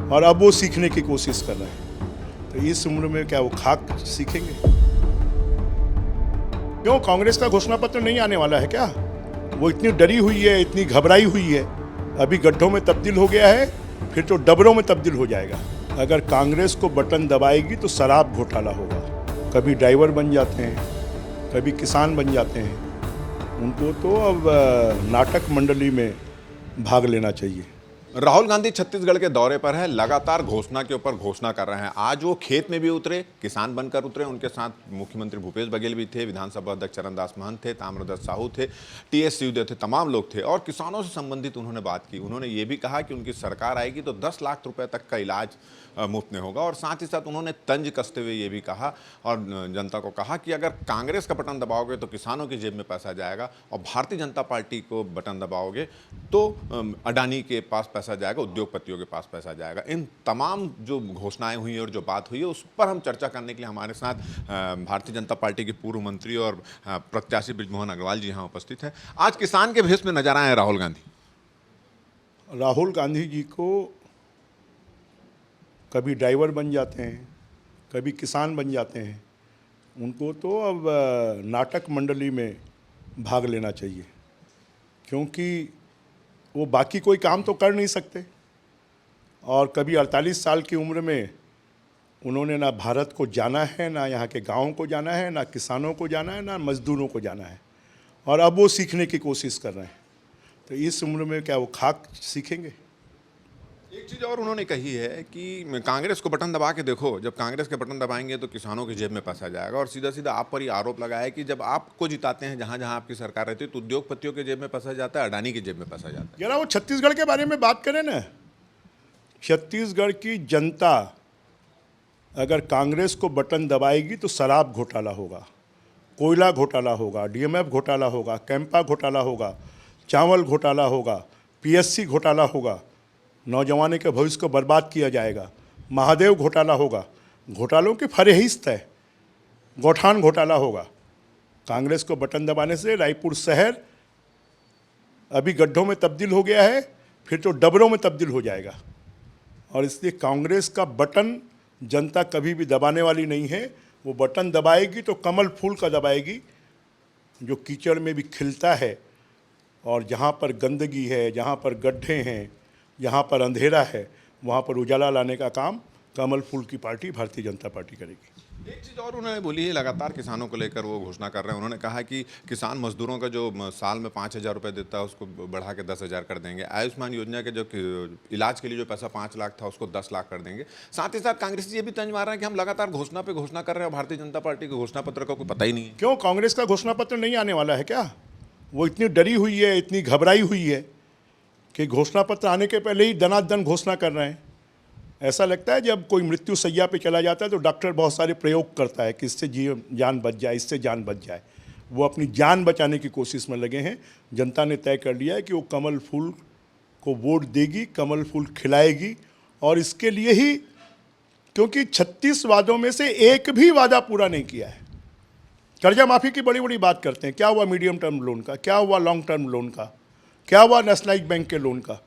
और अब वो सीखने की कोशिश कर रहे हैं। तो इस उम्र में क्या वो खाक सीखेंगे? क्यों कांग्रेस का घोषणा पत्र नहीं आने वाला है क्या? वो इतनी डरी हुई है, इतनी घबराई हुई है। अभी गड्ढों में तब्दील हो गया है, फिर तो डबरों में तब्दील हो जाएगा। अगर कांग्रेस को बटन दबाएगी तो शराब घोटाला होगा। कभी ड्राइवर बन जाते हैं, कभी किसान बन जाते हैं, उनको तो अब नाटक मंडली में भाग लेना चाहिए। राहुल गांधी छत्तीसगढ़ के दौरे पर है, लगातार घोषणा के ऊपर घोषणा कर रहे हैं। आज वो खेत में भी उतरे, किसान बनकर उतरे, उनके साथ मुख्यमंत्री भूपेश बघेल भी थे, विधानसभा अध्यक्ष चरणदास महंत थे, ताम्रध्वज साहू थे, टीएस सिंहदेव थे, तमाम लोग थे और किसानों से संबंधित उन्होंने बात की। उन्होंने ये भी कहा कि उनकी सरकार आएगी तो 10 लाख रुपए तक का इलाज मुफ्त में होगा और साथ ही साथ उन्होंने तंज कसते हुए ये भी कहा और जनता को कहा कि अगर कांग्रेस का बटन दबाओगे तो किसानों की जेब में पैसा जाएगा और भारतीय जनता पार्टी को बटन दबाओगे तो अडानी के पास पैसा जाएगा, उद्योगपतियों के पास पैसा जाएगा। इन तमाम जो घोषणाएं हुई हैं और जो बात हुई है उस पर हम चर्चा करने के लिए हमारे साथ भारतीय जनता पार्टी के पूर्व मंत्री और प्रत्याशी बृजमोहन अग्रवाल जी यहाँ उपस्थित हैं। आज किसान के भेष में नजर आए राहुल गांधी। राहुल गांधी जी को कभी ड्राइवर बन जाते हैं, कभी किसान बन जाते हैं, उनको तो अब नाटक मंडली में भाग लेना चाहिए, क्योंकि वो बाकी कोई काम तो कर नहीं सकते। और कभी 48 साल की उम्र में उन्होंने ना भारत को जाना है, ना यहाँ के गाँवों को जाना है, ना किसानों को जाना है, ना मजदूरों को जाना है, और अब वो सीखने की कोशिश कर रहे हैं। तो इस उम्र में क्या वो खाक सीखेंगे? एक चीज और उन्होंने कही है कि कांग्रेस को बटन दबा के देखो, जब कांग्रेस के बटन दबाएंगे तो किसानों की जेब में पैसा जाएगा और सीधा सीधा आप पर ही आरोप लगाया है कि जब आपको जिताते हैं जहां जहां आपकी सरकार रहती है तो उद्योगपतियों के जेब में पैसा जाता है, अडानी की जेब में पैसा जाता है। जरा वो छत्तीसगढ़ के बारे में बात करें ना। छत्तीसगढ़ की जनता अगर कांग्रेस को बटन दबाएगी तो शराब घोटाला होगा, कोयला घोटाला होगा, डीएमएफ घोटाला होगा, कैंपा घोटाला होगा, चावल घोटाला होगा, पीएससी घोटाला होगा, नौजवानों के भविष्य को बर्बाद किया जाएगा, महादेव घोटाला होगा, घोटालों की फहरिस्त है, गौठान घोटाला होगा। कांग्रेस को बटन दबाने से रायपुर शहर अभी गड्ढों में तब्दील हो गया है, फिर तो डबरों में तब्दील हो जाएगा। और इसलिए कांग्रेस का बटन जनता कभी भी दबाने वाली नहीं है। वो बटन दबाएगी तो कमल फूल का दबाएगी, जो कीचड़ में भी खिलता है, और जहाँ पर गंदगी है, जहाँ पर गड्ढे हैं, जहाँ पर अंधेरा है, वहाँ पर उजाला लाने का काम कमल फूल की पार्टी भारतीय जनता पार्टी करेगी। एक चीज़ और उन्होंने बोली है, लगातार किसानों को लेकर वो घोषणा कर रहे हैं। उन्होंने कहा कि किसान मजदूरों का जो साल में 5,000 रुपये देता है उसको बढ़ा के 10,000 कर देंगे। आयुष्मान योजना के जो इलाज के लिए जो पैसा 5 लाख था उसको 10 लाख कर देंगे। साथ ही साथ कांग्रेस ये भी तंज मार रहे हैं कि हम लगातार घोषणा पे घोषणा कर रहे हैं और भारतीय जनता पार्टी के घोषणा पत्र का कोई पता ही नहीं है। क्यों कांग्रेस का घोषणा पत्र नहीं आने वाला है क्या? वो इतनी डरी हुई है, इतनी घबराई हुई है कि घोषणा पत्र आने के पहले ही दनादन घोषणा कर रहे हैं। ऐसा लगता है जब कोई मृत्यु शैया पे चला जाता है तो डॉक्टर बहुत सारे प्रयोग करता है कि इससे जान बच जाए, इससे जान बच जाए। वो अपनी जान बचाने की कोशिश में लगे हैं। जनता ने तय कर लिया है कि वो कमल फूल को वोट देगी, कमल फूल खिलाएगी, और इसके लिए ही, क्योंकि 36 वादों में से एक भी वादा पूरा नहीं किया है। कर्जा माफ़ी की बड़ी बड़ी बात करते हैं, क्या हुआ मीडियम टर्म लोन का, क्या हुआ लॉन्ग टर्म लोन का, क्या हुआ नेशनलाइज्ड बैंक के लोन का,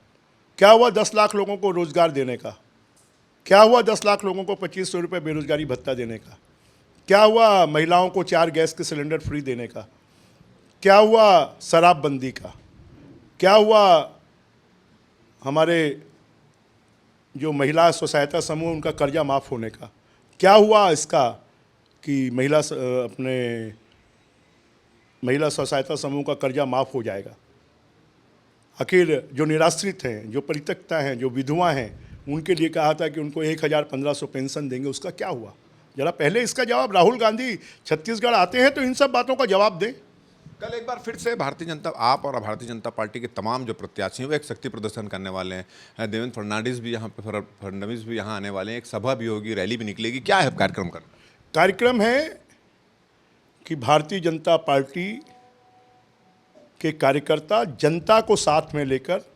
क्या हुआ 10 लाख लोगों को रोज़गार देने का, क्या हुआ 10 लाख लोगों को 2500 रुपये बेरोजगारी भत्ता देने का, क्या हुआ महिलाओं को 4 गैस के सिलेंडर फ्री देने का, क्या हुआ शराबबंदी का, क्या हुआ हमारे जो महिला स्व सहायता समूह उनका कर्जा माफ़ होने का, क्या हुआ इसका कि महिला स्व सहायता समूह का कर्जा माफ़ हो जाएगा। आखिर जो निराश्रित हैं, जो परित्यक्ता हैं, जो विधवा हैं, उनके लिए कहा था कि उनको 1,1500 पेंशन देंगे, उसका क्या हुआ? जरा पहले इसका जवाब, राहुल गांधी छत्तीसगढ़ आते हैं तो इन सब बातों का जवाब दें। कल एक बार फिर से भारतीय जनता, आप और भारतीय जनता पार्टी के तमाम जो प्रत्याशी हैं वो एक शक्ति प्रदर्शन करने वाले हैं। देवेंद्र फडणवीस भी यहाँ आने वाले हैं, एक सभा भी होगी, रैली भी निकलेगी। क्या है कार्यक्रम का? कार्यक्रम है कि भारतीय जनता पार्टी के कार्यकर्ता जनता को साथ में लेकर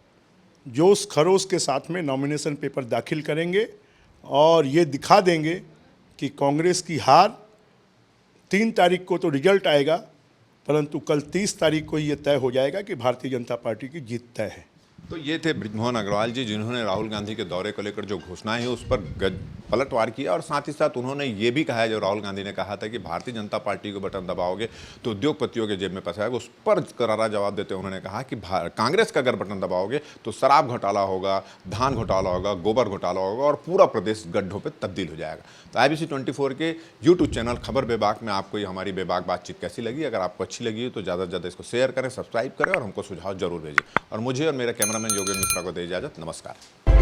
जोश खरोश के साथ में नॉमिनेशन पेपर दाखिल करेंगे और ये दिखा देंगे कि कांग्रेस की हार 3 तारीख को तो रिजल्ट आएगा, परंतु कल 30 तारीख को ये तय हो जाएगा कि भारतीय जनता पार्टी की जीत तय है। तो ये थे बृजमोहन अग्रवाल जी, जिन्होंने राहुल गांधी के दौरे को लेकर जो घोषणाएं हैं उस पर पलटवार किया, और साथ ही साथ उन्होंने ये भी कहा है, जो राहुल गांधी ने कहा था कि भारतीय जनता पार्टी को बटन दबाओगे तो उद्योगपतियों के जेब में पैसा आएगा, उस पर करारा जवाब देते उन्होंने कहा कि कांग्रेस का अगर बटन दबाओगे तो शराब घोटाला होगा, धान घोटाला होगा, गोबर घोटाला होगा और पूरा प्रदेश गड्ढों पर तब्दील हो जाएगा। तो IBC 24 के यूट्यूब चैनल खबर बेबाक में आपको ये हमारी बेबाक बातचीत कैसी लगी? अगर आपको अच्छी लगी तो ज़्यादा से ज़्यादा इसको शेयर करें, सब्सक्राइब करें और हमको सुझाव जरूर भेजें। और मुझे और मेरे कैमरामैन योगेंद्र मिश्रा को दे इजाजत। नमस्कार।